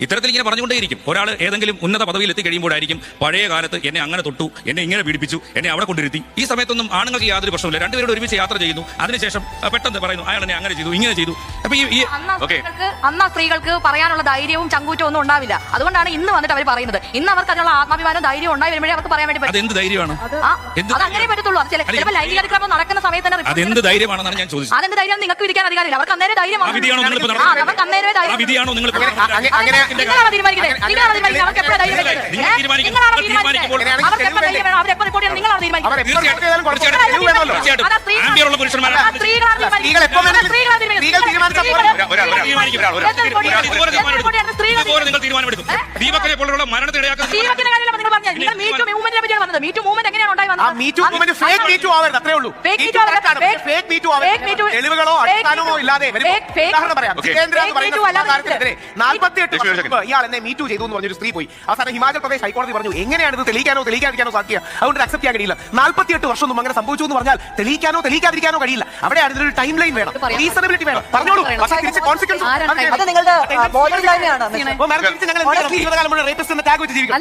ഇത്തരത്തിൽ ഇങ്ങനെ പറഞ്ഞുകൊണ്ടേയിരിക്കും. ഒരാൾ ഏതെങ്കിലും ഉന്നത പദവിയിൽ എത്തി കഴിയുമ്പോഴായിരിക്കും പഴയ കാലത്ത് എന്നെ അങ്ങനെ തൊട്ടു, എന്നെ ഇങ്ങനെ പീഡിപ്പിച്ചു, എന്നെ അവിടെ കൊണ്ടിരുത്തി. ഈ സമയത്തൊന്നും ആണുങ്ങൾക്ക് യാതൊരു പ്രശ്നമില്ല. രണ്ടുപേരോട് ഒരുമിച്ച് യാത്ര ചെയ്യുന്നു, അതിനുശേഷം പെട്ടെന്ന് പറയുന്നു അയാൾ എന്നെ അങ്ങനെ ചെയ്തു, ഇങ്ങനെ ചെയ്തു. അപ്പൊ അന്ന് സ്ത്രീകൾക്ക് പറയാനുള്ള ധൈര്യവും ചങ്കൂറ്റവും ഒന്നും ഉണ്ടാവില്ല. അതുകൊണ്ടാണ് ഇന്ന് വന്നിട്ട് അവർ പറയുന്നത്. ഇന്ന് അവർക്ക് അതിനുള്ള ആത്മാഭിമാനം ധൈര്യം ഉണ്ടായി വരുമ്പോഴേ അവർക്ക് പറയാൻ വേണ്ടി പറ്റും. അതെന്ത് ധൈര്യമാണ്? അത് അങ്ങനെ പറ്റത്തുള്ളൂ. ചിലപ്പോൾ ലൈംഗിക അതിക്രമം നടക്കുന്ന സമയത്ത് തന്നെ അതെന്ത് ധൈര്യമാണെന്നാണ് ഞാൻ ചോദിച്ചത്. അതെന്ത് ധൈര്യം നിങ്ങൾക്ക് വിധിക്കാൻ അധികാരമില്ല. അവർക്ക് അന്നേരം ധൈര്യം വിധിയാണോ നിങ്ങൾ നിങ്ങളാണ് തീരുമാനിക്കുന്നത്. നിങ്ങളാണ് തീരുമാനിക്കുന്നത്. അവർക്ക് എപ്പോഴും ധൈര്യം നിങ്ങളാണ് തീരുമാനിക്കുന്നത്. അവർക്ക് എപ്പോൾ ധൈര്യം വേണം, അവരെപ്പോൾ റിപ്പോർട്ട് ചെയ്യണം, നിങ്ങളാണ് തീരുമാനിക്കുന്നത്. ദീപക്കിനെ പോലുള്ള മരണത്തിനിടയാക്കുന്ന തെളിവുകളോ അടിസ്ഥാനമോ ഇല്ലാതെ ഇയാൾ എന്നെ മീറ്റു ചെയ്തു എന്ന് പറഞ്ഞൊരു സ്ത്രീ പോയി. അവസാനം ഹിമാചൽ പ്രദേശ് ഹൈക്കോടതി പറഞ്ഞു എങ്ങനെയാണ് ഇത് തെളിയിക്കാനോ സാധ്യത, അതുകൊണ്ട് അക്സെപ്റ്റ് ചെയ്യാൻ കഴിയില്ല. 48 വർഷം ഒന്നും അങ്ങനെ സംഭവിച്ചു എന്ന് പറഞ്ഞാൽ തെളിയിക്കാതിരിക്കാനോ കഴിയില്ല. അവിടെയാണ് ഇതിനൊരു ടൈം ലൈൻ വേണം, റീസണബിലിറ്റി വേണം. പറഞ്ഞോളൂ. അത് നിങ്ങളുടെ ബോർഡർ ലൈനാണ്. ഞങ്ങൾ 20 കാലം റേപ്പിസ്റ്റ് എന്ന ടാഗ് വെച്ച് ജീവിക്കും.